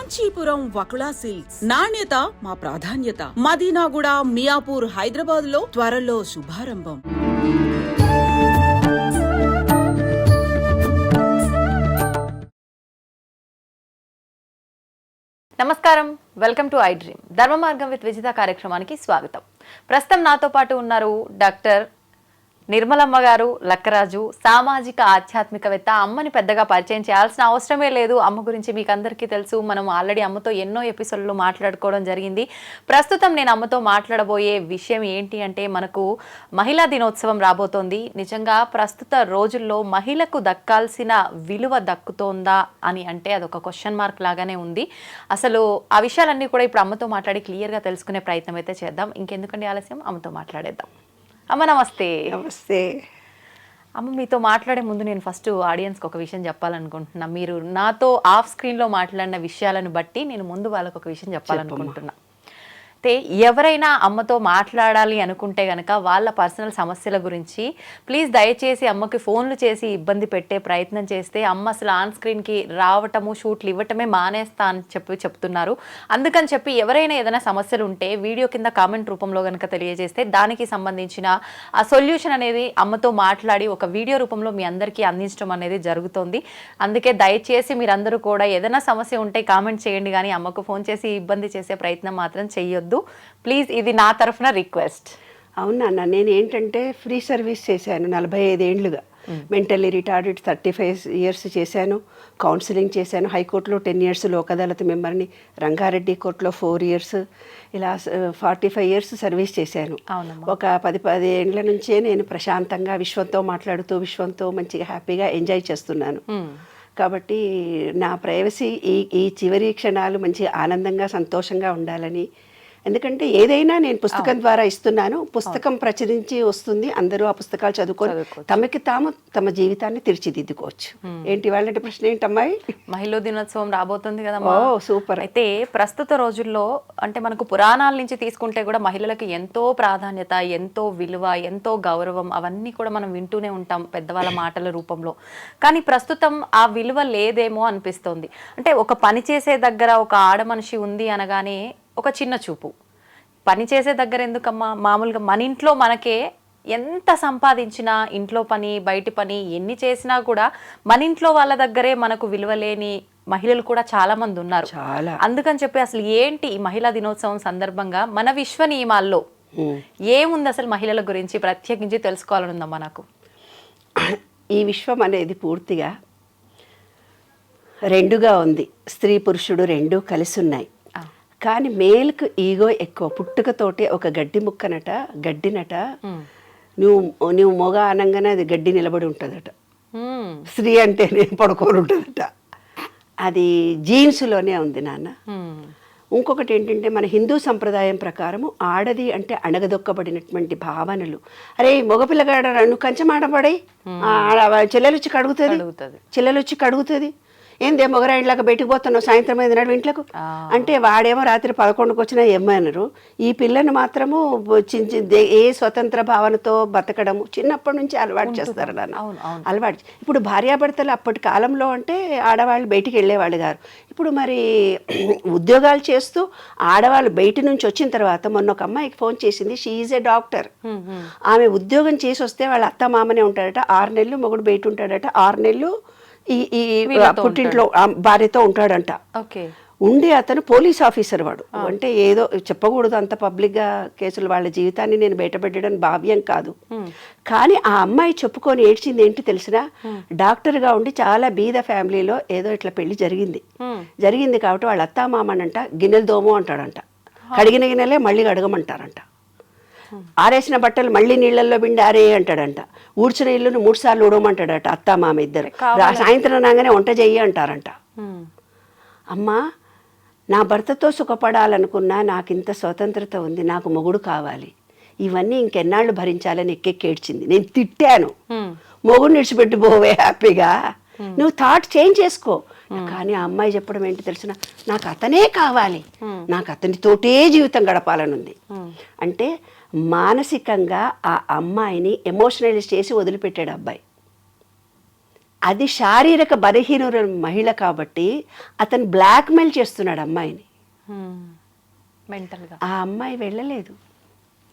Kanchipuram Vakula silks నాణ్యత మా ప్రాధాన్యత. మదీనాగూడ, మియాపూర్, హైదరాబాద్ లో త్వరలో శుభారంభం. నమస్కారం, వెల్కమ్ టు ఐ డ్రీమ్. ధర్మ మార్గం విత్ విజిత కార్యక్రమానికి స్వాగతం. ప్రస్తుతం నాతో పాటు ఉన్నారు డాక్టర్ నిర్మలమ్మ గారు లక్కరాజు, సామాజిక ఆధ్యాత్మికవేత్త. అమ్మని పెద్దగా పరిచయం చేయాల్సిన అవసరమే లేదు. అమ్మ గురించి మీకు అందరికీ తెలుసు. మనం ఆల్రెడీ అమ్మతో ఎన్నో ఎపిసోడ్లు మాట్లాడుకోవడం జరిగింది. ప్రస్తుతం నేను అమ్మతో మాట్లాడబోయే విషయం ఏంటి అంటే, మనకు మహిళా దినోత్సవం రాబోతోంది. నిజంగా ప్రస్తుత రోజుల్లో మహిళకు దక్కాల్సిన విలువ దక్కుతోందా అని అంటే అదొక క్వశ్చన్ మార్క్ లాగానే ఉంది. అసలు ఆ విషయాలన్నీ కూడా ఇప్పుడు అమ్మతో మాట్లాడి క్లియర్గా తెలుసుకునే ప్రయత్నం అయితే చేద్దాం. ఇంకెందుకండి ఆలస్యం, అమ్మతో మాట్లాడేద్దాం. అమ్మ నమస్తే. నమస్తే అమ్మ, మీతో మాట్లాడే ముందు నేను ఫస్ట్ ఆడియన్స్కి ఒక విషయం చెప్పాలనుకుంటున్నా. మీరు నాతో ఆఫ్ స్క్రీన్లో మాట్లాడిన విషయాలను బట్టి నేను ముందు వాళ్ళకు ఒక విషయం చెప్పాలనుకుంటున్నా. అయితే ఎవరైనా అమ్మతో మాట్లాడాలి అనుకుంటే కనుక వాళ్ళ పర్సనల్ సమస్యల గురించి ప్లీజ్ దయచేసి అమ్మకి ఫోన్లు చేసి ఇబ్బంది పెట్టే ప్రయత్నం చేస్తే అమ్మ అసలు ఆన్ స్క్రీన్కి రావటము, షూట్లు ఇవ్వటమే మానేస్తా అని చెప్తున్నారు. అందుకని చెప్పి ఎవరైనా ఏదైనా సమస్యలు ఉంటే వీడియో కింద కామెంట్ రూపంలో కనుక తెలియజేస్తే దానికి సంబంధించిన ఆ సొల్యూషన్ అనేది అమ్మతో మాట్లాడి ఒక వీడియో రూపంలో మీ అందరికీ అందించడం అనేది జరుగుతుంది. అందుకే దయచేసి మీరందరూ కూడా ఏదైనా సమస్య ఉంటే కామెంట్ చేయండి, కానీ అమ్మకు ఫోన్ చేసి ఇబ్బంది చేసే ప్రయత్నం మాత్రం చెయ్యొద్దు ప్లీజ్. ఇది నా తరఫున రిక్వెస్ట్. అవునా, నేను ఏంటంటే ఫ్రీ సర్వీస్ చేశాను 45 ఏళ్ళుగా. మెంటల్లీ రిటార్డెడ్ 35 ఇయర్స్ చేశాను. కౌన్సిలింగ్ చేశాను. హైకోర్టులో 10 ఇయర్స్ లోక్ అదాలత్ మెంబర్ని, రంగారెడ్డి కోర్టులో 4 ఇయర్స్, ఇలా 45 ఇయర్స్ సర్వీస్ చేశాను. ఒక 10 ఏళ్ళ నుంచే నేను ప్రశాంతంగా విశ్వంతో మాట్లాడుతూ విశ్వంతో మంచిగా హ్యాపీగా ఎంజాయ్ చేస్తున్నాను. కాబట్టి నా ప్రైవసీ ఈ చివరి క్షణాలు మంచి ఆనందంగా సంతోషంగా ఉండాలని, ఎందుకంటే ఏదైనా నేను పుస్తకం ద్వారా ఇస్తున్నాను. పుస్తకం ప్రచురించి వస్తుంది, అందరూ ఆ పుస్తకాలు చదువుకొని తమకి తాము తమ జీవితాన్ని తీర్చిదిద్దుకోవచ్చు. ఏంటి వాళ్ళంటే ప్రశ్న ఏంటమ్మాయి? మహిళా దినోత్సవం రాబోతుంది కదా. ఓ సూపర్. అయితే ప్రస్తుత రోజుల్లో అంటే మనకు పురాణాల నుంచి తీసుకుంటే కూడా మహిళలకు ఎంతో ప్రాధాన్యత, ఎంతో విలువ, ఎంతో గౌరవం అవన్నీ కూడా మనం వింటూనే ఉంటాం పెద్దవాళ్ళ మాటల రూపంలో. కానీ ప్రస్తుతం ఆ విలువ లేదేమో అనిపిస్తోంది. అంటే ఒక పని చేసే దగ్గర ఒక ఆడ మనిషి ఉంది అనగానే ఒక చిన్న చూపు. పని చేసే దగ్గర ఎందుకమ్మా, మామూలుగా మన ఇంట్లో మనకే ఎంత సంపాదించినా, ఇంట్లో పని బయటి పని ఎన్ని చేసినా కూడా మన ఇంట్లో వాళ్ళ దగ్గరే మనకు విలువ లేని మహిళలు కూడా చాలా మంది ఉన్నారు. అందుకని చెప్పి అసలు ఏంటి ఈ మహిళా దినోత్సవం సందర్భంగా మన విశ్వ నియమాల్లో ఏముంది అసలు మహిళల గురించి ప్రత్యేకించి తెలుసుకోవాలని ఉందమ్మా నాకు. ఈ విశ్వం అనేది పూర్తిగా రెండుగా ఉంది. స్త్రీ పురుషుడు రెండూ కలిసి ఉన్నాయి. కానీ మేల్కు ఈగో ఎక్కువ. పుట్టుకతోటి ఒక గడ్డి ముక్కనట, గడ్డినట, నువ్వు మొగ అనగానే అది గడ్డి నిలబడి ఉంటుందట. స్త్రీ అంటే నేను పడుకొని ఉంటుందట. అది జీన్స్లోనే ఉంది నాన్న. ఇంకొకటి ఏంటంటే మన హిందూ సంప్రదాయం ప్రకారము ఆడది అంటే అణగదొక్కబడినటువంటి భావనలు. అరే మగపిల్లగాడ నువ్వు కంచమాడబడి చెల్లెలొచ్చి కడుగుతుంది, ఏందే మొగరాయిలాగా బయటకు పోతున్నావు సాయంత్రం 5 నాడు ఇంట్లోకి అంటే, వాడేమో రాత్రి 11కు వచ్చినా ఏమన్నారు. ఈ పిల్లని మాత్రము ఏ స్వతంత్ర భావనతో బతకడము చిన్నప్పటి నుంచి అలవాటు చేస్తారు నాన్న. అలవాటు. ఇప్పుడు భార్యాభర్తలు అప్పటి కాలంలో అంటే ఆడవాళ్ళు బయటికి వెళ్ళేవాళ్ళు గారు. ఇప్పుడు మరి ఉద్యోగాలు చేస్తూ ఆడవాళ్ళు బయట నుంచి వచ్చిన తర్వాత మొన్న ఒక అమ్మాయికి ఫోన్ చేసింది. She is a doctor. ఆమె ఉద్యోగం చేసి వస్తే వాళ్ళ అత్త మామనే ఉంటాడట. 6 నెలలు మొగుడు బయట ఉంటాడట. 6 నెలలు ఈ పుట్టింట్లో భార్యతో ఉంటాడంట. ఉండి అతను పోలీస్ ఆఫీసర్. వాడు అంటే ఏదో చెప్పకూడదు అంత పబ్లిక్గా కేసులు, వాళ్ళ జీవితాన్ని నేను బయటపెట్టడం భావ్యం కాదు. కానీ ఆ అమ్మాయి చెప్పుకొని ఏడ్చింది ఏంటి తెలిసినా, డాక్టర్గా ఉండి చాలా బీద ఫ్యామిలీలో ఏదో ఇట్లా పెళ్లి జరిగింది కాబట్టి వాళ్ళ అత్తా మామనంట గిన్నెలు దోము అంటాడంట. కడిగిన గిన్నెలే మళ్ళీ కడగమంటారంట. ఆరేసిన బట్టలు మళ్ళీ నీళ్ళల్లో పిండి ఆరే అంటాడంట. ఊడ్చిన ఇల్లును 3 సార్లు ఊడమంటాడట అత్తా మామ ఇద్దరు. సాయంత్రం రాగానే వంట చెయ్యి అంటారంట. అమ్మా, నా భర్తతో సుఖపడాలనుకున్నా నాకు ఇంత స్వతంత్రత ఉంది, నాకు మొగుడు కావాలి, ఇవన్నీ ఇంకెన్నాళ్ళు భరించాలని ఎక్కెక్కేడ్చింది. నేను తిట్టాను, మొగుడు నిడిచిపెట్టి పోవే హ్యాపీగా, నువ్వు థాట్ చేంజ్ చేసుకో. కానీ ఆ అమ్మాయి చెప్పడం ఏంటి తెలిసిన, నాకు అతనే కావాలి, నాకు అతనితోటే జీవితం గడపాలని ఉంది. అంటే మానసికంగా ఆ అమ్మాయిని ఎమోషనలైజ్ చేసి వదిలిపెట్టాడు అబ్బాయి. అది శారీరక బలహీన మహిళ కాబట్టి అతను బ్లాక్మెయిల్ చేస్తున్నాడు అమ్మాయిని. మెంటల్గా ఆ అమ్మాయి వెళ్ళలేదు,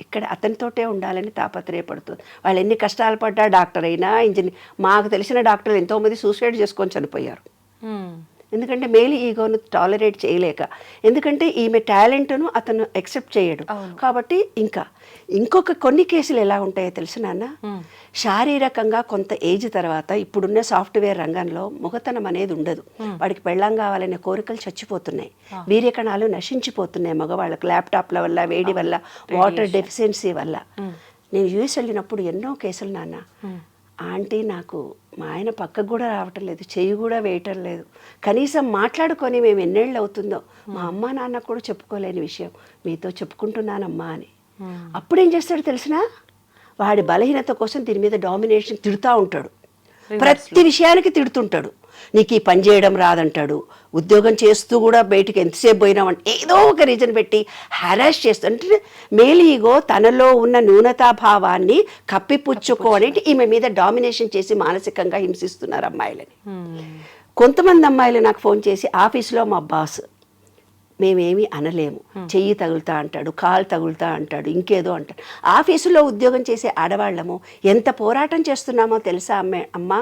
ఇక్కడ అతనితోటే ఉండాలని తాపత్రయపడుతుంది. వాళ్ళు ఎన్ని కష్టాలు పడ్డా, డాక్టర్ అయినా ఇంజనీర్, మాకు తెలిసిన డాక్టర్లు ఎంతోమంది సూసైడ్ చేసుకొని చనిపోయారు. ఎందుకంటే మేల్ ఈగోను టాలరేట్ చేయలేక, ఎందుకంటే ఈమె టాలెంట్ను అతను యాక్సెప్ట్ చేయడు కాబట్టి. ఇంకొక కొన్ని కేసులు ఎలా ఉంటాయో తెలుసు నాన్న, శారీరకంగా కొంత ఏజ్ తర్వాత ఇప్పుడున్న సాఫ్ట్వేర్ రంగంలో మొగతనం అనేది ఉండదు. వాడికి పెళ్ళాం కావాలనే కోరికలు చచ్చిపోతున్నాయి, వీర్యకణాలు నశించిపోతున్నాయి మగవాళ్ళకు, ల్యాప్టాప్ల వల్ల, వేడి వల్ల, వాటర్ డెఫిషియన్సీ వల్ల. నేను యూఎస్ వెళ్ళినప్పుడు ఎన్నో కేసులు నాన్న, ఆంటీ నాకు మా ఆయన పక్కకు కూడా రావటం లేదు, చెయ్యి కూడా వేయటం లేదు, కనీసం మాట్లాడుకొని మేము ఎన్నేళ్ళు అవుతుందో మా అమ్మ నాన్న కూడా చెప్పుకోలేని విషయం మీతో చెప్పుకుంటున్నానమ్మా అని. అప్పుడేం చేస్తాడు తెలిసినా, వాడి బలహీనత కోసం దీని మీద డామినేషన్ తిడుతూ ఉంటాడు, ప్రతి విషయానికి తిడుతుంటాడు. నీకు ఈ పని చేయడం రాదంటాడు, ఉద్యోగం చేస్తూ కూడా బయటికి ఎంతసేపు పోయినామంటే ఏదో ఒక రీజన్ పెట్టి హెరాస్ చేస్తూ, అంటే మేల్ ఈగో తనలో ఉన్న న్యూనతాభావాన్ని కప్పిపుచ్చుకోవడానికి ఈమె మీద డామినేషన్ చేసి మానసికంగా హింసిస్తున్నారు అమ్మాయిలని. కొంతమంది అమ్మాయిలు నాకు ఫోన్ చేసి, ఆఫీస్లో మా బాస్ మేమేమీ అనలేము, చెయ్యి తగులుతా అంటాడు, కాలు తగులుతా అంటాడు, ఇంకేదో అంటాడు. ఆఫీసులో ఉద్యోగం చేసే ఆడవాళ్ళము ఎంత పోరాటం చేస్తున్నామో తెలుసా అమ్మా,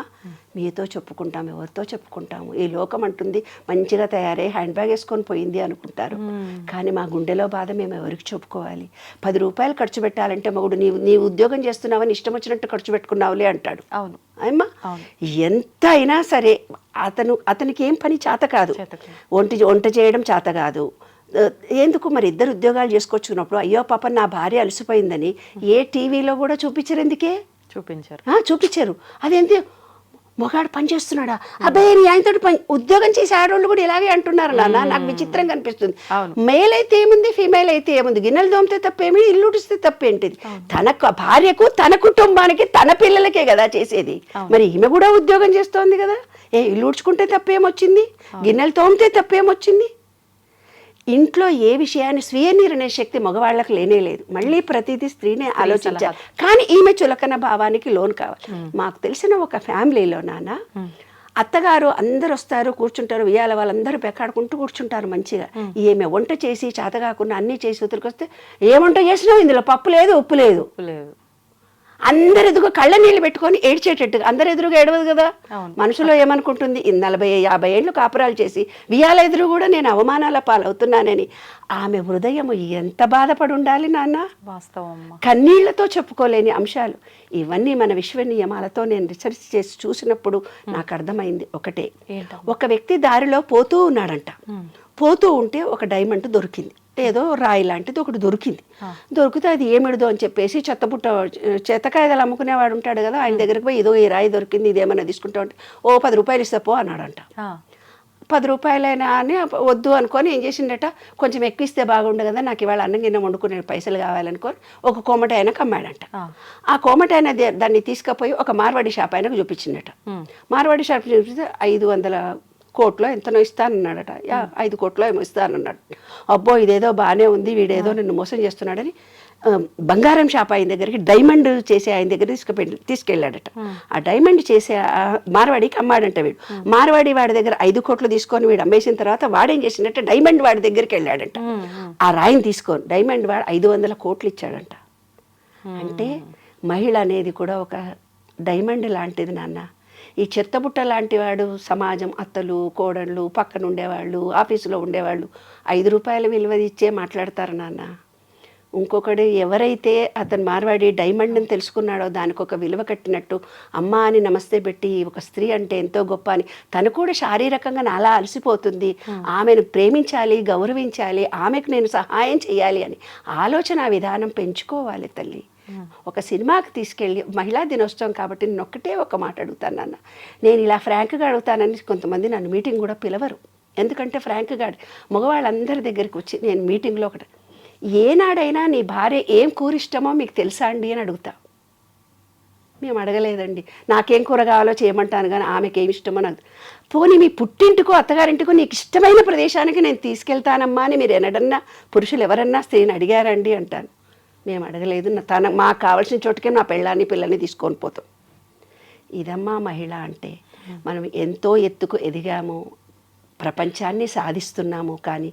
మీతో చెప్పుకుంటాము, ఎవరితో చెప్పుకుంటాము, ఈ లోకం అంటుంది మంచిగా తయారై హ్యాండ్ బ్యాగ్ వేసుకొని పోయింది అనుకుంటారు, కానీ మా గుండెలో బాధ మేము ఎవరికి చెప్పుకోవాలి. 10 రూపాయలు ఖర్చు పెట్టాలంటే మగుడు నీవు ఉద్యోగం చేస్తున్నావని ఇష్టం వచ్చినట్టు ఖర్చు పెట్టుకున్నావులే అంటాడు. అవును అమ్మా, ఎంత అయినా సరే అతనికి ఏం పని చేత కాదు, వంట చేయడం చేత కాదు. ఎందుకు మరి ఇద్దరు ఉద్యోగాలు చేసుకొచ్చుకున్నప్పుడు అయ్యో పాప నా భార్య అలసిపోయిందని ఏ టీవీలో కూడా చూపించరు, ఎందుకే చూపించారు. అదేంటి మొగాడు పని చేస్తున్నాడా, అబ్బాయి నీ ఆయనతో పని, ఉద్యోగం చేసే ఆడవాళ్ళు కూడా ఇలాగే అంటున్నారు నాన్న, నాకు విచిత్రంగా అనిపిస్తుంది. మేల్ అయితే ఏముంది, ఫీమేల్ అయితే ఏముంది, గిన్నెలు దోమితే తప్పేమి, ఇల్లు ఉడిస్తే తప్పేంటిది, తన భార్యకు, తన కుటుంబానికి, తన పిల్లలకే కదా చేసేది. మరి ఈమె కూడా ఉద్యోగం చేస్తోంది కదా, ఇల్లు ఉడ్చుకుంటే తప్పేమొచ్చింది, గిన్నెలు తోమితే తప్పేమొచ్చింది. ఇంట్లో ఏ విషయాన్ని స్వీయ నిర్ణయ శక్తి మగవాళ్ళకు లేనే లేదు, మళ్ళీ ప్రతిదీ స్త్రీనే ఆలోచించాలి. కానీ ఈమె చులకన భావానికి లోన్ కావాలి. మాకు తెలిసిన ఒక ఫ్యామిలీలో నాన్న, అత్తగారు అందరు వస్తారు, కూర్చుంటారు, ఉయ్యాల వాళ్ళందరూ పెక్కాడుకుంటూ కూర్చుంటారు మంచిగా. ఈమె వంట చేసి చేత కాకుండా అన్నీ చేసి ఉతిరికొస్తే, ఏ వంట చేసినావు, ఇందులో పప్పు లేదు, ఉప్పు లేదు. అందరు ఎదుగు కళ్ళ నీళ్ళు పెట్టుకొని ఏడ్చేటట్టుగా, అందరు ఎదురుగా ఏడవదు కదా, మనసులో ఏమనుకుంటుంది, 40-50 ఏళ్ళు కాపురాలు చేసి వియాల ఎదురు కూడా నేను అవమానాల పాలవుతున్నానని ఆమె హృదయం ఎంత బాధపడి ఉండాలి నాన్న. కన్నీళ్లతో చెప్పుకోలేని అంశాలు ఇవన్నీ. మన విశ్వ నియమాలతో నేను రీసెర్చ్ చేసి చూసినప్పుడు నాకు అర్థమైంది ఒకటే, ఒక వ్యక్తి దారిలో పోతూ ఉన్నాడంట, పోతూ ఉంటే ఒక డైమండ్ దొరికింది, ఏదో రాయి లాంటిది ఒకటి దొరికింది. దొరికితే అది ఏమిడదో అని చెప్పేసి చెత్తకాయలు అమ్ముకునేవాడు ఉంటాడు కదా, ఆయన దగ్గరికి పోయి, ఇదో ఈ రాయి దొరికింది, ఇదేమన్నా తీసుకుంటా ఉంటే, 10 రూపాయలు ఇస్తా పో అన్నాడంట. 10 రూపాయలైనా అని వద్దు అనుకొని ఏం చేసిండట, కొంచెం ఎక్కువ ఇస్తే బాగుండు కదా, నాకు ఇవాళ అన్నం గిన్నె వండుకునే పైసలు కావాలనుకొని ఒక కోమటి ఆయనకు అమ్మాడంట. ఆ కోమటి ఆయన దాన్ని తీసుకుపోయి ఒక మార్వాడి షాప్ ఆయనకు చూపించిండట. మార్వాడి షాప్ చూపిస్తే 500 కోట్లో ఎంతనో ఇస్తానన్నాడట, 5 కోట్లో ఏమో ఇస్తానన్నాడు. అబ్బో ఇదేదో బాగానే ఉంది, వీడేదో నిన్ను మోసం చేస్తున్నాడని బంగారం షాప్ ఆయన దగ్గరికి, డైమండ్ చేసే ఆయన దగ్గర తీసుకెళ్ళాడట. ఆ డైమండ్ చేసే మార్వాడికి అమ్మాడంట వీడు. మార్వాడి వాడి దగ్గర 5 కోట్లు తీసుకొని వీడు అమ్మేసిన తర్వాత వాడేం చేసిండట, డైమండ్ వాడి దగ్గరికి వెళ్ళాడంట. ఆ రాయిని తీసుకొని డైమండ్ వాడు 500 కోట్లు ఇచ్చాడంట. అంటే మహిళ అనేది కూడా ఒక డైమండ్ లాంటిది నాన్న. ఈ చెత్తబుట్ట లాంటి వాడు సమాజం, అత్తలు, కోడళ్ళు, పక్కన ఉండేవాళ్ళు, ఆఫీసులో ఉండేవాళ్ళు 5 రూపాయల విలువ ఇచ్చే మాట్లాడతారు నాన్న. ఇంకొకడు ఎవరైతే అతను మార్వాడి డైమండ్ని తెలుసుకున్నాడో దానికి ఒక విలువ కట్టినట్టు, అమ్మ అని నమస్తే పెట్టి ఒక స్త్రీ అంటే ఎంతో గొప్ప అని, తను కూడా శారీరకంగా నాలా అలసిపోతుంది, ఆమెను ప్రేమించాలి, గౌరవించాలి, ఆమెకు నేను సహాయం చేయాలి అని ఆలోచన విధానం పెంచుకోవాలి తల్లి. ఒక సినిమాకి తీసుకెళ్ళి, మహిళా దినోత్సవం కాబట్టి నేను ఒక్కటే ఒక మాట అడుగుతాను నాన్న, నేను ఇలా ఫ్రాంక్గా అడుగుతానని కొంతమంది నన్ను మీటింగ్ కూడా పిలవరు. ఎందుకంటే ఫ్రాంక్గా మగవాళ్ళందరి దగ్గరికి వచ్చి నేను మీటింగ్లో ఒకటి, ఏనాడైనా నీ భార్య ఏం కూరిష్టమో మీకు తెలుసా అండి అని అడుగుతా. మేము అడగలేదండి, నాకేం కూర కావాలో చేయమంటాను కానీ ఆమెకి ఏమి ఇష్టమో నాకు. పోనీ మీ పుట్టింటికో అత్తగారింటికో నీకు ఇష్టమైన ప్రదేశానికి నేను తీసుకెళ్తానమ్మా అని మీరు ఎన్నడన్నా పురుషులు ఎవరన్నా స్త్రీని అడిగారండి అంటాను. మేము అడగలేదు, మాకు కావాల్సిన చోటుకే నా పెళ్ళాన్ని పిల్లల్ని తీసుకొని పోతాం. ఇదమ్మా మహిళ అంటే. మనం ఎంతో ఎత్తుకు ఎదిగాము, ప్రపంచాన్ని సాధిస్తున్నాము, కానీ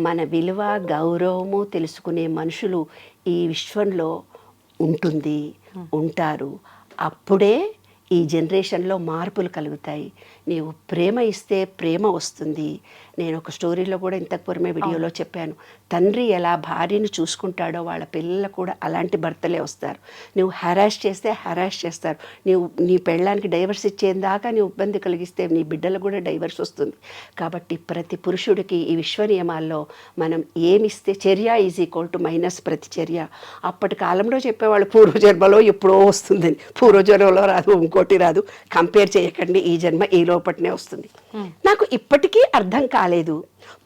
మన విలువ గౌరవము తెలుసుకునే మనుషులు ఈ విశ్వంలో ఉంటారు. అప్పుడే ఈ జనరేషన్లో మార్పులు కలుగుతాయి. నీవు ప్రేమ ఇస్తే ప్రేమ వస్తుంది. నేను ఒక స్టోరీలో కూడా ఇంతకు పూర్వమే వీడియోలో చెప్పాను, తండ్రి ఎలా భార్యను చూసుకుంటాడో వాళ్ళ పిల్లలు కూడా అలాంటి భర్తలే వస్తారు. నువ్వు హెరాస్ చేస్తే హెరాస్ చేస్తారు. నీ పెళ్ళానికి డైవర్స్ ఇచ్చేదాకా నువ్వు ఇబ్బంది కలిగిస్తే నీ బిడ్డలకు కూడా డైవర్స్ వస్తుంది. కాబట్టి ప్రతి పురుషుడికి ఈ విశ్వ నియమాల్లో మనం ఏమిస్తే చర్య ఈజ్ ఈక్వల్ టు మైనస్ ప్రతిచర్య. అప్పటి కాలంలో చెప్పేవాళ్ళు పూర్వజన్మలో ఎప్పుడో వస్తుందని. పూర్వజన్మలో రాదు, ఇంకోటి రాదు, కంపేర్ చేయకండి, ఈ జన్మ ఈ లోపటినే వస్తుంది. నాకు ఇప్పటికీ అర్థం కాలేదు.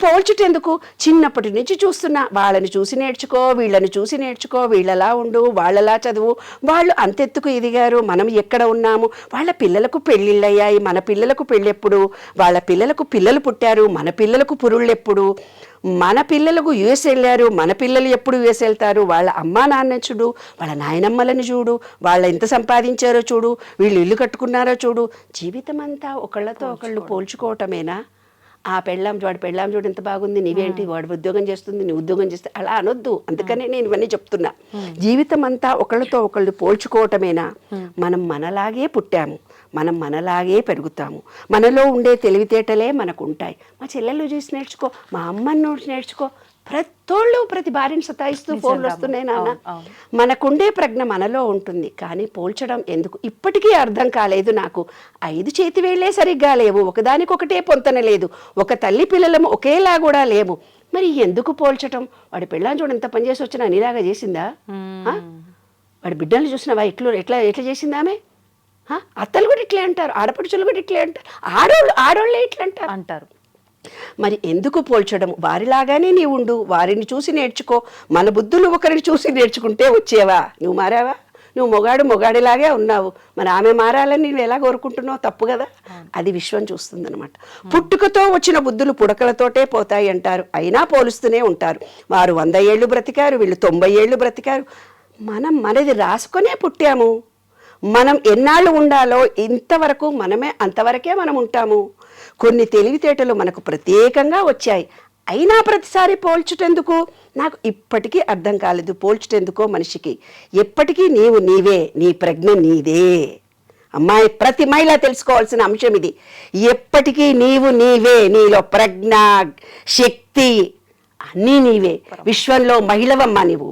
పోల్చుటెందుకు? చిన్నప్పటి నుంచి చూస్తున్నా, వాళ్ళని చూసి నేర్చుకో, వీళ్ళని చూసి నేర్చుకో, వీళ్ళలా ఉండు, వాళ్ళలా చదువు, వాళ్ళు అంతెత్తుకు ఎదిగారు, మనం ఎక్కడ ఉన్నాము, వాళ్ళ పిల్లలకు పెళ్ళిళ్ళయ్యాయి, మన పిల్లలకు పెళ్ళెప్పుడు, వాళ్ళ పిల్లలకు పిల్లలు పుట్టారు, మన పిల్లలకు పురుళ్ళెప్పుడు, మన పిల్లలకు యుఎస్ వెళ్ళారు, మన పిల్లలు ఎప్పుడు యుఎస్ వెళ్తారు, వాళ్ళ అమ్మా నాన్న చూడు, వాళ్ళ నాయనమ్మలని చూడు, వాళ్ళ ఎంత సంపాదించారో చూడు, వీళ్ళు ఇల్లు కట్టుకున్నారో చూడు. జీవితం అంతా ఒకళ్ళతో ఒకళ్ళు పోల్చుకోవటమేనా? వాడి పెళ్ళాం చూడు ఎంత బాగుంది, నీవేంటి, వాడు ఉద్యోగం చేస్తుంది, నీ ఉద్యోగం చేస్తే, అలా అనొద్దు. అందుకనే నేను ఇవన్నీ చెప్తున్నా. జీవితం అంతా ఒకళ్ళతో ఒకళ్ళు పోల్చుకోవటమేనా? మనం మనలాగే పుట్టాము, మనం మనలాగే పెరుగుతాము, మనలో ఉండే తెలివితేటలే మనకు ఉంటాయి. మా చెల్లెళ్ళు చూసి నేర్చుకో, మా అమ్మని చూసి నేర్చుకో. ప్రతి భార్యను సతాయిస్తూ ఫోన్లు వస్తున్నాయి నాన్న. మనకుండే ప్రజ్ఞ మనలో ఉంటుంది, కానీ పోల్చడం ఎందుకు ఇప్పటికీ అర్థం కాలేదు నాకు. 5 చేతి వేళ్లే సరిగ్గా లేవు, ఒకదానికొకటే పొంతన లేదు, ఒక తల్లి పిల్లలము ఒకేలా కూడా లేము. మరి ఎందుకు పోల్చటం? వాడి పెళ్ళాన్ని చూడ ఎంత పనిచేసి వచ్చినా నీలాగా చేసిందా? వాడి బిడ్డలు చూసినావా ఎట్లా చేసిందా ఆమె? అత్తలు కూడా ఇట్లే అంటారు, ఆడపడుచులు కూడా ఇట్లే అంటారు, ఆడోళ్ళే ఇట్లా అంటారు. మరి ఎందుకు పోల్చడం? వారిలాగానే నీవు ఉండు, వారిని చూసి నేర్చుకో. మన బుద్ధులు ఒకరిని చూసి నేర్చుకుంటే వచ్చేవా? నువ్వు మారావా? నువ్వు మొగాడిలాగే ఉన్నావు, మరి ఆమె మారాలని నువ్వు ఎలా కోరుకుంటున్నావు? తప్పు కదా. అది విశ్వం చూస్తుందన్నమాట. పుట్టుకతో వచ్చిన బుద్ధులు పుడకలతోటే పోతాయి అంటారు, అయినా పోలుస్తూనే ఉంటారు. వారు 100 ఏళ్ళు బ్రతికారు, వీళ్ళు 90 ఏళ్ళు బ్రతికారు. మనది రాసుకొనే పుట్టాము. మనం ఎన్నాళ్ళు ఉండాలో ఇంతవరకు మనమే, అంతవరకే మనం ఉంటాము. కొన్ని తెలివితేటలు మనకు ప్రత్యేకంగా వచ్చాయి, అయినా ప్రతిసారి పోల్చుటెందుకు? నాకు ఇప్పటికీ అర్థం కాలేదు. పోల్చుటెందుకో మనిషికి? ఎప్పటికీ నీవే, నీ ప్రజ్ఞ నీదే. అమ్మాయి, ప్రతి మహిళ తెలుసుకోవాల్సిన అంశం ఇది. ఎప్పటికీ నీవే, నీలో ప్రజ్ఞ, శక్తి అన్నీ నీవే. విశ్వంలో మహిళవమ్మ నీవు.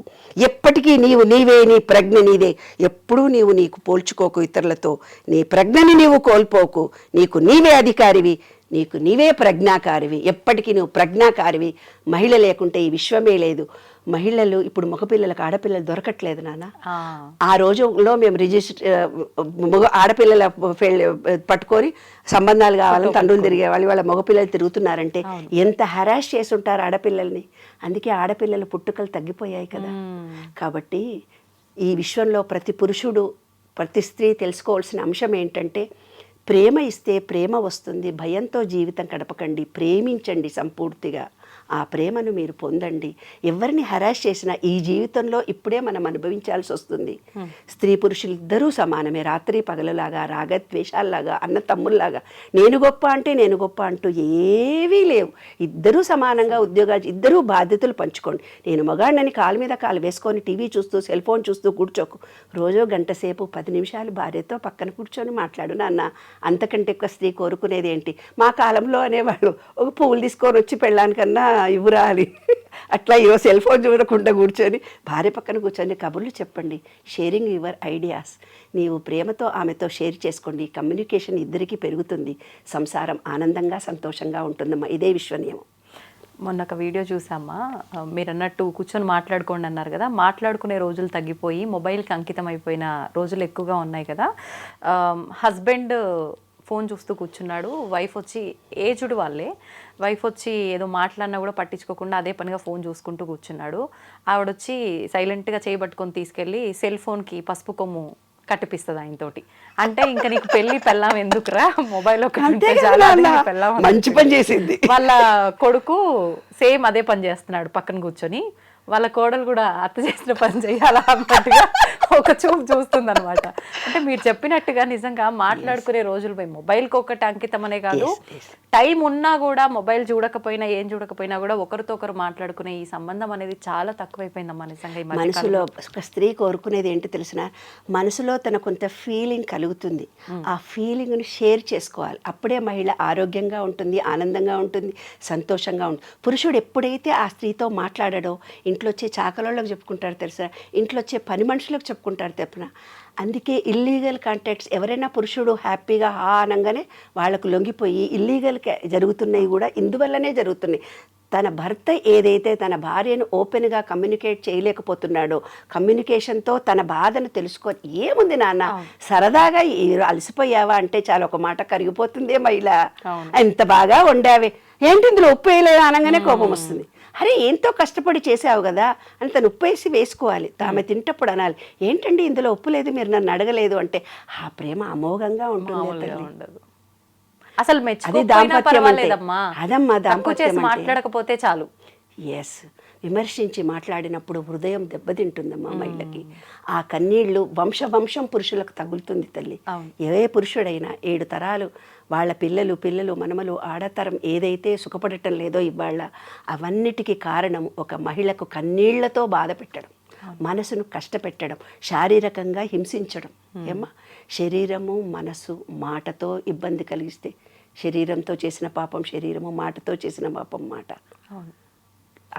ఎప్పటికీ నీవే, నీ ప్రజ్ఞ నీదే. ఎప్పుడూ నీకు పోల్చుకోకు ఇతరులతో. నీ ప్రజ్ఞని నీవు కోల్పోకు. నీకు నీవే అధికారివి, నీకు నీవే ప్రజ్ఞాకారివి. ఎప్పటికీ నువ్వు ప్రజ్ఞాకారివి. మహిళ లేకుంటే ఈ విశ్వమే లేదు. మహిళలు ఇప్పుడు మగపిల్లలకు ఆడపిల్లలు దొరకట్లేదు నాన్న. ఆ రోజుల్లో మేము ఆడపిల్లల పట్టుకొని సంబంధాలు కావాలని తండ్రులు తిరిగేవాళ్ళు. వాళ్ళ మగపిల్లలు తిరుగుతున్నారంటే ఎంత హెరాస్ చేసి ఉంటారు ఆడపిల్లల్ని. అందుకే ఆడపిల్లల పుట్టుకలు తగ్గిపోయాయి కదా. కాబట్టి ఈ విశ్వంలో ప్రతి పురుషుడు, ప్రతి స్త్రీ తెలుసుకోవాల్సిన అంశం ఏంటంటే, ప్రేమ ఇస్తే ప్రేమ వస్తుంది. భయంతో జీవితం గడపకండి, ప్రేమించండి సంపూర్తిగా. ఆ ప్రేమను మీరు పొందండి. ఎవరిని హెరాస్ చేసినా ఈ జీవితంలో ఇప్పుడే మనం అనుభవించాల్సి వస్తుంది. స్త్రీ పురుషులు ఇద్దరూ సమానమే, రాత్రి పగలలాగా, రాగద్వేషాల్లాగా, అన్న తమ్ముల్లాగా, నేను గొప్ప అంటే నేను గొప్ప అంటూ ఏవీ లేవు. ఇద్దరూ సమానంగా ఉద్యోగాలు, ఇద్దరూ బాధ్యతలు పంచుకోండి. నేను మగాడినని కాలు మీద కాలు వేసుకొని టీవీ చూస్తూ, సెల్ ఫోన్ చూస్తూ కూర్చోకు. రోజు గంట సేపు 10 నిమిషాలు భార్యతో పక్కన కూర్చొని మాట్లాడు నాన్న. అంతకంటే ఎక్కువ స్త్రీ కోరుకునేది ఏంటి? మా కాలంలో అనేవాళ్ళు, ఒక పువ్వులు తీసుకొని వచ్చి పెళ్ళానికన్నా ఇవ్వరా అని. అట్లా సెల్ ఫోన్ చూడకుండా కూర్చొని భార్య పక్కన కూర్చొని కబుర్లు చెప్పండి. Sharing your ideas. నీవు ప్రేమతో ఆమెతో షేర్ చేసుకోండి. కమ్యూనికేషన్ ఇద్దరికీ పెరుగుతుంది. సంసారం ఆనందంగా, సంతోషంగా ఉంటుందమ్మా. ఇదే విశ్వనియమం. మొన్న ఒక వీడియో చూసామ్మా, మీరు అన్నట్టు కూర్చొని మాట్లాడుకోండి అన్నారు కదా. మాట్లాడుకునే రోజులు తగ్గిపోయి మొబైల్కి అంకితం అయిపోయిన రోజులు ఎక్కువగా ఉన్నాయి కదా. హస్బెండ్ ఫోన్ చూస్తూ కూర్చున్నాడు, వైఫ్ వచ్చి, ఏజ్డ్ వాళ్ళే, వైఫ్ వచ్చి ఏదో మాట్లాడినా కూడా పట్టించుకోకుండా అదే పనిగా ఫోన్ చూసుకుంటూ కూర్చున్నాడు. ఆవిడొచ్చి సైలెంట్గా చేయబట్టుకొని తీసుకెళ్ళి సెల్ ఫోన్కి పసుపు కొమ్ము కట్టిపిస్తుంది ఆయనతోటి. అంటే ఇంకా నీకు పెళ్ళాం ఎందుకురా, మొబైల్ మంచి పని చేసింది. వాళ్ళ కొడుకు సేమ్ అదే పని చేస్తున్నాడు పక్కన కూర్చొని. వాళ్ళ కోడలు కూడా అత్త చేసిన పని చేయాలా అన్నట్టుగా ఒక చూపు చూస్తుంది అనమాట. అంటే మీరు చెప్పినట్టుగా నిజంగా మాట్లాడుకునే రోజులు పోయి మొబైల్కి ఒకటి అంకితం అనే కాదు, టైం ఉన్నా కూడా మొబైల్ చూడకపోయినా ఏం చూడకపోయినా కూడా ఒకరితో ఒకరు మాట్లాడుకునే ఈ సంబంధం అనేది చాలా తక్కువైపోయిందమ్మా నిజంగా. ఈ మనసులో ఒక స్త్రీ కోరుకునేది ఏంటో తెలిసిన, మనసులో తన కొంత ఫీలింగ్ కలుగుతుంది, ఆ ఫీలింగ్ను షేర్ చేసుకోవాలి. అప్పుడే మహిళ ఆరోగ్యంగా ఉంటుంది, ఆనందంగా ఉంటుంది, సంతోషంగా ఉంటుంది. పురుషుడు ఎప్పుడైతే ఆ స్త్రీతో మాట్లాడాడో ఇంట్లో వచ్చే చాకలోళ్ళకి చెప్పుకుంటారు తెలుసా, ఇంట్లో వచ్చే పని మనుషులకు చెప్పుకుంటారు తెప్పున. అందుకే ఇల్లీగల్ కాంటాక్ట్స్ ఎవరైనా పురుషుడు హ్యాపీగా అనగానే వాళ్ళకు లొంగిపోయి ఇల్లీగల్ జరుగుతున్నాయి కూడా ఇందువల్లనే జరుగుతున్నాయి. తన భర్త ఏదైతే తన భార్యను ఓపెన్గా కమ్యూనికేట్ చేయలేకపోతున్నాడో, కమ్యూనికేషన్తో తన బాధను తెలుసుకొని, ఏముంది నాన్న సరదాగా అలసిపోయావా అంటే చాలా ఒక మాట కరిగిపోతుందే మహిళ, ఎంత బాగా వండావే, ఏంటి ఇందులో ఉప్పు వేయలేదు అనగానే కోపం వస్తుంది. అరే ఎంతో కష్టపడి చేసావు కదా అని తను ఉప్పు వేసి వేసుకోవాలి. ఆమె తింటప్పుడు అనాలి, ఏంటండి ఇందులో ఉప్పు లేదు, మీరు నన్ను అడగలేదు అంటే ఆ ప్రేమ అమోఘంగా ఉంటుంది. అసలు అది దాంపత్యం అంటే అదమ్మా దాంపత్యం మాట్లాడకపోతే చాలు. ఎస్, విమర్శించి మాట్లాడినప్పుడు హృదయం దెబ్బతింటుందమ్మా మహిళకి. ఆ కన్నీళ్లు వంశం పురుషులకు తగులుతుంది తల్లి. ఏ పురుషుడైనా 7 తరాలు వాళ్ళ పిల్లలు మనమలు ఆడతరం ఏదైతే సుఖపడటం లేదో ఇవాళ, అవన్నిటికీ కారణం ఒక మహిళకు కన్నీళ్లతో బాధ పెట్టడం, మనసును కష్టపెట్టడం, శారీరకంగా హింసించడం. ఏమ్మా, శరీరము మనసు మాటతో ఇబ్బంది కలిగిస్తే శరీరంతో చేసిన పాపం శరీరము, మాటతో చేసిన పాపం మాట.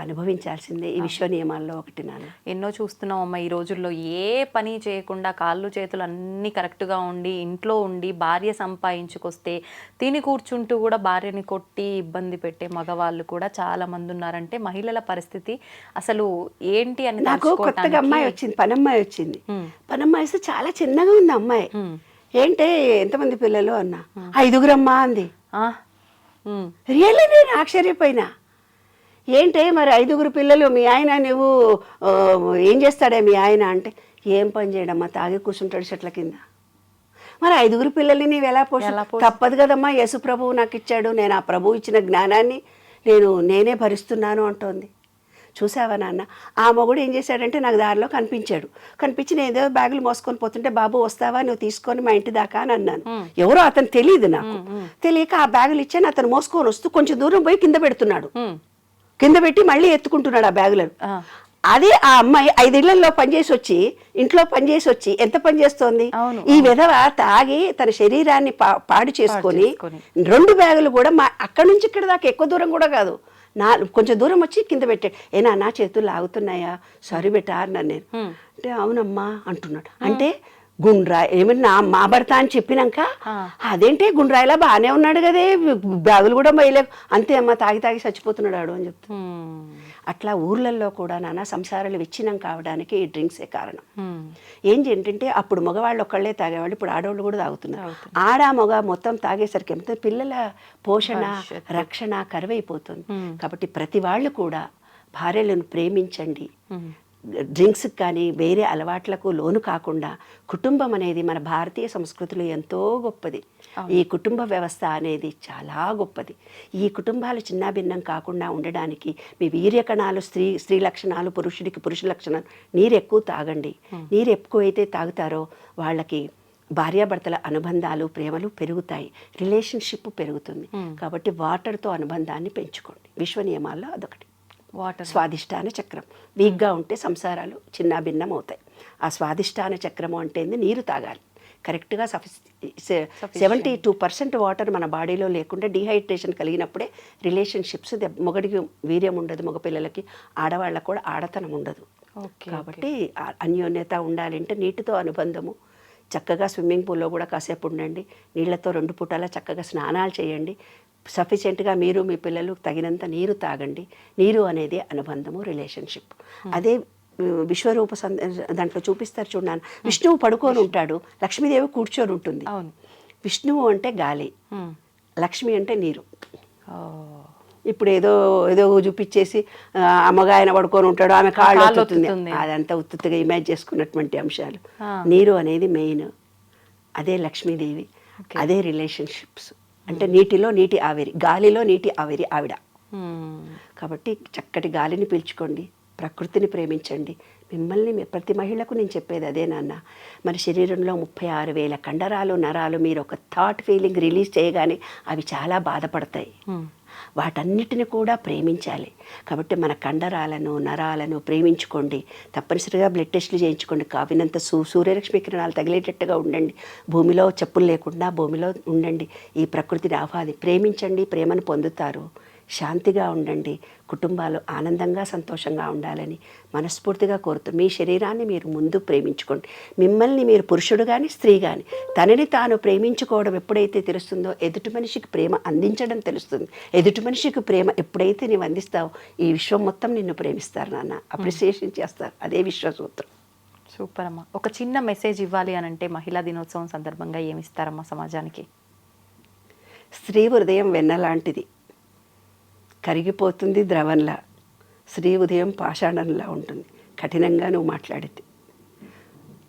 అనుభవించాల్సిందే. ఈ విశ్వ నియమాల్లో ఒకటి నాన్న. ఎన్నో చూస్తున్నాం అమ్మ ఈ రోజుల్లో. ఏ పని చేయకుండా కాళ్ళు చేతులు అన్నీ కరెక్ట్గా ఉండి ఇంట్లో ఉండి భార్య సంపాదించుకొస్తే తిని కూర్చుంటూ కూడా భార్యని కొట్టి ఇబ్బంది పెట్టే మగవాళ్ళు కూడా చాలా మంది ఉన్నారంటే మహిళల పరిస్థితి అసలు ఏంటి అని. నాకు కొత్తగా అమ్మాయి వచ్చింది, పనమ్మాయి వచ్చింది. పనమ్మాయి వస్తే చాలా చిన్నగా ఉంది అమ్మాయి. ఏంటే ఎంతమంది పిల్లలు అన్నా, 5 అమ్మా అంది. రియల్లీ నేను ఆశ్చర్యపోయినా. ఏంటే మరి 5 పిల్లలు, మీ ఆయన నువ్వు ఏం చేస్తాడే మీ ఆయన అంటే, ఏం పని చేయడమ్మా, తాగి కూర్చుంటాడు చెట్ల కింద. మరి 5 పిల్లల్ని నీవు ఎలా తప్పదు కదమ్మా, యేసు ప్రభువు నాకు ఇచ్చాడు, నేను ఆ ప్రభువు ఇచ్చిన జ్ఞానాన్ని నేనే భరిస్తున్నాను అంటోంది. చూసావా నాన్న, ఆ మొగుడు ఏం చేశాడంటే నాకు దారిలో కనిపించి నేను ఏదో బ్యాగులు మోసుకొని పోతుంటే, బాబు వస్తావా నువ్వు తీసుకొని మా ఇంటి దాకా అని అన్నాను. ఎవరో అతను తెలియదు నాకు, తెలియక ఆ బ్యాగులు ఇచ్చాను. అతను మోసుకొని వస్తూ కొంచెం దూరం పోయి కింద పెడుతున్నాడు, కింద పెట్టి మళ్ళీ ఎత్తుకుంటున్నాడు ఆ బ్యాగులను. అదే ఆ అమ్మాయి 5 ఇళ్లలో ఇంట్లో పనిచేసి వచ్చి ఎంత పని చేస్తోంది. ఈ విధవ తాగి తన శరీరాన్ని పాడు చేసుకొని 2 బ్యాగులు కూడా అక్కడి నుంచి ఇక్కడ దాకా ఎక్కువ దూరం కూడా కాదు, కొంచెం దూరం వచ్చి కింద పెట్టాడు. నా చేతులు లాగుతున్నాయా, సారీ బెటా అన్నాను నేను. అంటే అవునమ్మా అంటున్నాడు. అంటే గుండ్రాయి ఏమన్నా మా భర్త అని చెప్పినాక, అదేంటే గుండ్రాయిలా బాగానే ఉన్నాడు కదే, బ్యాగులు కూడా మొయ్యలేవు, అంతే అమ్మ తాగి చచ్చిపోతున్నాడు అని చెప్తా. అట్లా ఊర్లలో కూడా నాన్న సంసారాలు విచ్ఛిన్నం కావడానికి ఈ డ్రింక్సే కారణం. ఏంటంటే అప్పుడు మగవాళ్ళు ఒక్కళ్ళే తాగేవాళ్ళు, ఇప్పుడు ఆడవాళ్ళు కూడా తాగుతున్నారు. మగ మొత్తం తాగేసరికి ఏమిటో పిల్లల పోషణ రక్షణ కరువైపోతుంది. కాబట్టి ప్రతి వాళ్ళు కూడా భార్యలను ప్రేమించండి. డ్రింక్స్కి కానీ వేరే అలవాట్లకు లోను కాకుండా కుటుంబం అనేది మన భారతీయ సంస్కృతిలో ఎంతో గొప్పది. ఈ కుటుంబ వ్యవస్థ అనేది చాలా గొప్పది. ఈ కుటుంబాలు చిన్నాభిన్నం కాకుండా ఉండడానికి మీ వీర్యకణాలు స్త్రీ లక్షణాలు, పురుషుడికి పురుష లక్షణాలు. నీరు ఎక్కువ తాగండి. నీరు ఎక్కువైతే తాగుతారో వాళ్ళకి భార్యాభర్తల అనుబంధాలు ప్రేమలు పెరుగుతాయి, రిలేషన్షిప్ పెరుగుతుంది. కాబట్టి వాటర్తో అనుబంధాన్ని పెంచుకోండి. విశ్వ నియమాల్లో అదొకటి. స్వాదిష్టాన చక్రం వీక్గా ఉంటే సంసారాలు చిన్నాభిన్నం అవుతాయి. ఆ స్వాదిష్టాన చక్రము అంటే నీరు తాగాలి కరెక్ట్గా. 72% వాటర్ మన బాడీలో లేకుండా డీహైడ్రేషన్ కలిగినప్పుడే రిలేషన్షిప్స్, మొగడికి వీర్యం ఉండదు, మగపిల్లలకి, ఆడవాళ్ళకు కూడా ఆడతనం ఉండదు. కాబట్టి అన్యోన్యత ఉండాలంటే నీటితో అనుబంధము. చక్కగా స్విమ్మింగ్ పూల్లో కూడా కాసేపు ఉండండి, నీళ్లతో 2 పూటలా చక్కగా స్నానాలు చేయండి. సఫిషియెంట్గా మీరు మీ పిల్లలు తగినంత నీరు తాగండి. నీరు అనేది అనుబంధము, రిలేషన్షిప్. అదే విశ్వరూప దాంట్లో చూపిస్తారు చూడన్నాను. విష్ణువు పడుకొని ఉంటాడు, లక్ష్మీదేవి కూర్చొని ఉంటుంది. విష్ణువు అంటే గాలి, లక్ష్మి అంటే నీరు. ఇప్పుడు ఏదో చూపించేసి అమ్మగా ఆయన పడుకొని ఉంటాడు, ఆమె కాళ్ళు అవుతుంది, అదంతా ఉత్తుగా ఇమేజ్ చేసుకున్నటువంటి అంశాలు. నీరు అనేది మెయిన్, అదే లక్ష్మీదేవి, అదే రిలేషన్షిప్స్. అంటే నీటిలో నీటి ఆవిరి, గాలిలో నీటి ఆవిరి ఆవిడ. కాబట్టి చక్కటి గాలిని పీల్చుకోండి, ప్రకృతిని ప్రేమించండి. మిమ్మల్ని ప్రతి మహిళకు నేను చెప్పేది అదే నాన్న. మన శరీరంలో 36,000 కండరాలు నరాలు మీరు ఒక థాట్ ఫీలింగ్ రిలీజ్ చేయగానే అవి చాలా బాధపడతాయి. వాటన్నిటిని కూడా ప్రేమించాలి. కాబట్టి మన కండరాలను నరాలను ప్రేమించుకోండి. తప్పనిసరిగా బ్లడ్ టెస్టులు చేయించుకోండి. కావినంత సూర్యరశ్మి కిరణాలు తగిలేటట్టుగా ఉండండి. భూమిలో చెప్పులు లేకుండా భూమిలో ఉండండి. ఈ ప్రకృతిని ప్రేమించండి. ప్రేమను పొందుతారు. శాంతిగా ఉండండి. కుటుంబాలు ఆనందంగా సంతోషంగా ఉండాలని మనస్ఫూర్తిగా కోరుతూ మీ శరీరాన్ని మీరు ముందు ప్రేమించుకోండి. మిమ్మల్ని మీరు పురుషుడు కానీ స్త్రీ కానీ తనని తాను ప్రేమించుకోవడం ఎప్పుడైతే తెలుస్తుందో ఎదుటి మనిషికి ప్రేమ అందించడం తెలుస్తుంది. ఎదుటి మనిషికి ప్రేమ ఎప్పుడైతే నీవు అందిస్తావో ఈ విశ్వం మొత్తం నిన్ను ప్రేమిస్తారు నాన్న. అప్రిసియేషన్ చేస్తారు. అదే విశ్వసూత్రం. సూపర్ అమ్మా. ఒక చిన్న మెసేజ్ ఇవ్వాలి అని అంటే మహిళా దినోత్సవం సందర్భంగా ఏమి ఇస్తారమ్మా సమాజానికి? స్త్రీ హృదయం వెన్నలాంటిది, కరిగిపోతుంది ద్రవంలా. స్త్రీ ఉదయం పాషాణంలా ఉంటుంది. కఠినంగా నువ్వు మాట్లాడితే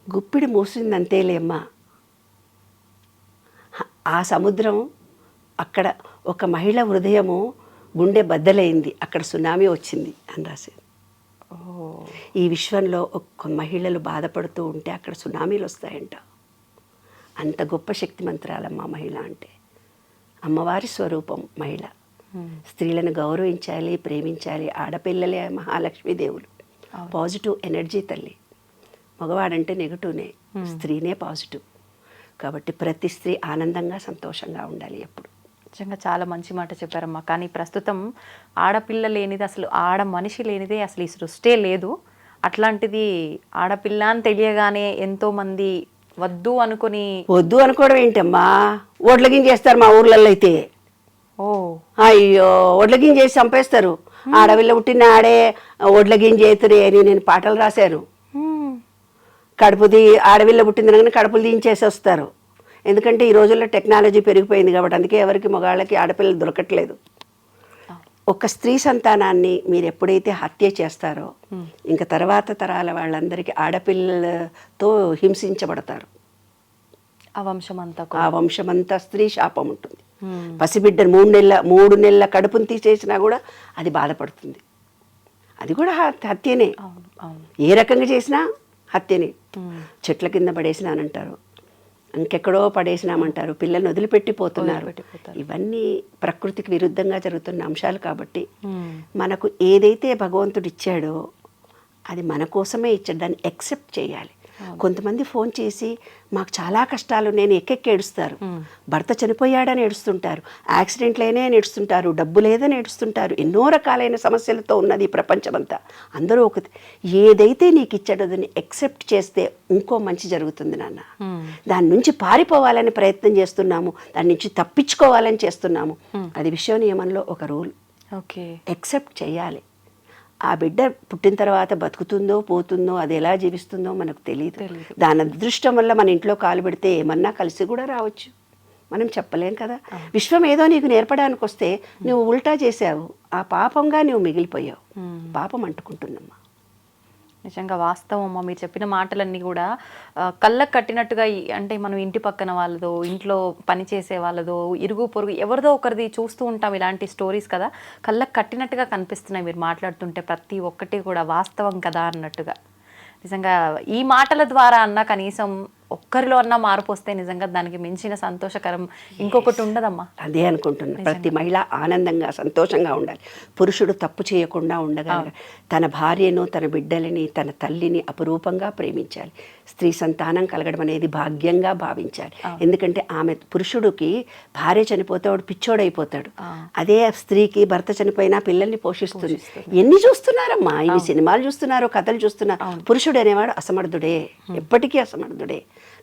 గుప్పిడి మూసిందంతేలేమ్మా. ఆ సముద్రం అక్కడ ఒక మహిళ హృదయము గుండె బద్దలైంది, అక్కడ సునామీ వచ్చింది అని రాసేది. ఈ విశ్వంలో ఒక్క మహిళలు బాధపడుతూ ఉంటే అక్కడ సునామీలు వస్తాయంట. అంత గొప్ప శక్తిమంతురాలమ్మా మహిళ అంటే. అమ్మవారి స్వరూపం మహిళ. స్త్రీలను గౌరవించాలి, ప్రేమించాలి. ఆడపిల్లలే మహాలక్ష్మీ దేవులు. పాజిటివ్ ఎనర్జీ తల్లి. మగవాడంటే నెగటివ్నే, స్త్రీనే పాజిటివ్. కాబట్టి ప్రతి స్త్రీ ఆనందంగా సంతోషంగా ఉండాలి ఎప్పుడు. నిజంగా చాలా మంచి మాట చెప్పారమ్మా. కానీ ప్రస్తుతం ఆడపిల్ల లేనిది, అసలు ఆడ మనిషి లేనిదే అసలు ఈ సృష్టే లేదు. అట్లాంటిది ఆడపిల్ల అని తెలియగానే ఎంతోమంది వద్దు అనుకోవడం ఏంటమ్మా? ఓట్లగిం చేస్తారు మా ఊర్లలో అయితే. అయ్యో, ఒడ్లగిం చేసి చంపేస్తారు. ఆడవిల్ల పుట్టిన ఆడే ఒడ్లగిం చేతురే అని నేను పాటలు రాశాను. ఆడవిల్ల పుట్టిందని కడుపులు దించేసి వస్తారు. ఎందుకంటే ఈ రోజుల్లో టెక్నాలజీ పెరిగిపోయింది కాబట్టి. అందుకే ఎవరికి మగాళ్ళకి ఆడపిల్లలు దొరకట్లేదు. ఒక స్త్రీ సంతానాన్ని మీరు ఎప్పుడైతే హత్య చేస్తారో ఇంకా తర్వాత తరాల వాళ్ళందరికీ ఆడపిల్లలతో హింసించబడతారు. ఆ వంశమంతా స్త్రీ శాపం ఉంటుంది. పసిబిడ్డను 3 నెలల కడుపును తీసేసినా కూడా అది బాధపడుతుంది. అది కూడా హత్యనే. ఏ రకంగా చేసినా హత్యనే. చెట్ల కింద పడేసినానంటారు, ఇంకెక్కడో పడేసినామంటారు, పిల్లల్ని వదిలిపెట్టిపోతున్నారు. ఇవన్నీ ప్రకృతికి విరుద్ధంగా జరుగుతున్న అంశాలు. కాబట్టి మనకు ఏదైతే భగవంతుడు ఇచ్చాడో అది మన కోసమే ఇచ్చాడు. దాన్ని యాక్సెప్ట్ చేయాలి. కొంతమంది ఫోన్ చేసి మాకు చాలా కష్టాలు, నేను ఎక్కెక్కి ఏడుస్తారు. భర్త చనిపోయాడని ఏడుస్తుంటారు, యాక్సిడెంట్లైనా ఏడుస్తుంటారు, డబ్బు లేదని ఏడుస్తుంటారు. ఎన్నో రకాలైన సమస్యలతో ఉన్నది ఈ ప్రపంచమంతా. అందరూ ఏదైతే నీకు ఇచ్చాడో దాన్ని యాక్సెప్ట్ చేస్తే ఇంకో మంచి జరుగుతుంది నాన్న. దాని నుంచి పారిపోవాలని ప్రయత్నం చేస్తున్నాము, దాని నుంచి తప్పించుకోవాలని చేస్తున్నాము. అది విశ్వ నియమంలో ఒక రూల్. యాక్సెప్ట్ చేయాలి. ఆ బిడ్డ పుట్టిన తర్వాత బతుకుతుందో పోతుందో, అది ఎలా జీవిస్తుందో మనకు తెలియదు. దాని అదృష్టం వల్ల మన ఇంట్లో కాలు పెడితే ఏమన్నా కలిసి కూడా రావచ్చు, మనం చెప్పలేం కదా. విశ్వం ఏదో నీకు నేర్పడానికి వస్తే నువ్వు ఉల్టా చేసావు, ఆ పాపంగా నువ్వు మిగిలిపోయావు. పాపం అంటుకుంటుందమ్మా. నిజంగా వాస్తవం అమ్మ. మీరు చెప్పిన మాటలన్నీ కూడా కళ్ళకు కట్టినట్టుగా. అంటే మనం ఇంటి పక్కన వాళ్ళదో, ఇంట్లో పని చేసే వాళ్ళదో, ఇరుగు పొరుగు ఎవరిదో ఒకరిది చూస్తూ ఉంటాం ఇలాంటి స్టోరీస్ కదా. కళ్ళకు కట్టినట్టుగా కనిపిస్తున్నాయి మీరు మాట్లాడుతుంటే. ప్రతి ఒక్కటి కూడా వాస్తవం కదా అన్నట్టుగా. నిజంగా ఈ మాటల ద్వారా అన్న కనీసం ఒక్కరిలో అన్నా మార్పు వస్తే నిజంగా దానికి మించిన సంతోషకరం ఇంకొకటి ఉండదమ్మా. అదే అనుకుంటున్నా. ప్రతి మహిళ ఆనందంగా సంతోషంగా ఉండాలి. పురుషుడు తప్పు చేయకుండా ఉండగలగాలి. తన భార్యను, తన బిడ్డలని, తన తల్లిని అపురూపంగా ప్రేమించాలి. స్త్రీ సంతానం కలగడం అనేది భాగ్యంగా భావించాలి. ఎందుకంటే పురుషుడికి భార్య చనిపోతే వాడు పిచ్చోడైపోతాడు. అదే స్త్రీకి భర్త చనిపోయినా పిల్లల్ని పోషిస్తుంది. ఎన్ని చూస్తున్నారమ్మా, ఇవి సినిమాలు చూస్తున్నారు, కథలు చూస్తున్నారు. పురుషుడు అనేవాడు అసమర్థుడే, ఎప్పటికీ అసమర్థుడే.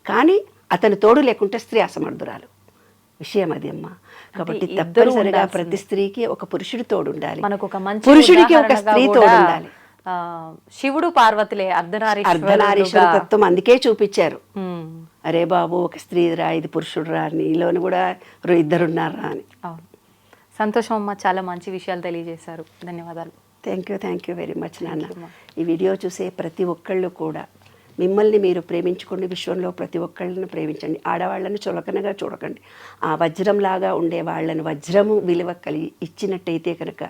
కానీ అతను తోడు లేకుంటే స్త్రీ అసమర్థురాలు. విషయం అది అమ్మా. కాబట్టి తప్పనిసరిగా ప్రతి స్త్రీకి ఒక పురుషుడు తోడు ఉండాలి, పురుషుడికి ఒక స్త్రీ తోడు ఉండాలి. శివుడు పార్వతులే అర్ధనారీశ్వర తత్వం అందుకే చూపించారు. అరే బాబు, ఒక స్త్రీ రా, ఇది పురుషుడు రా, నీలోని కూడా ఇద్దరున్నారా అని. సంతోషం అమ్మ, చాలా మంచి విషయాలు తెలియజేశారు. ధన్యవాదాలు. థ్యాంక్ యూ వెరీ మచ్ నాన్న. ఈ వీడియో చూసే ప్రతి ఒక్కళ్ళు కూడా మిమ్మల్ని మీరు ప్రేమించుకోండి. విశ్వంలో ప్రతి ఒక్కళ్ళని ప్రేమించండి. ఆడవాళ్ళని చులకనగా చూడకండి. ఆ వజ్రంలాగా ఉండే వాళ్ళని వజ్రము విలువ కలిగి ఇచ్చినట్టయితే కనుక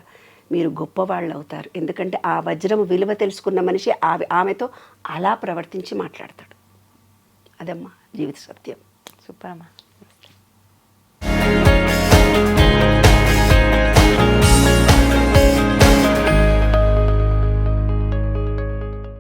మీరు గొప్పవాళ్ళు అవుతారు. ఎందుకంటే ఆ వజ్రం విలువ తెలుసుకున్న మనిషి ఆమెతో అలా ప్రవర్తించి మాట్లాడతాడు. అదమ్మా జీవిత సత్యం. సూపర్ అమ్మా.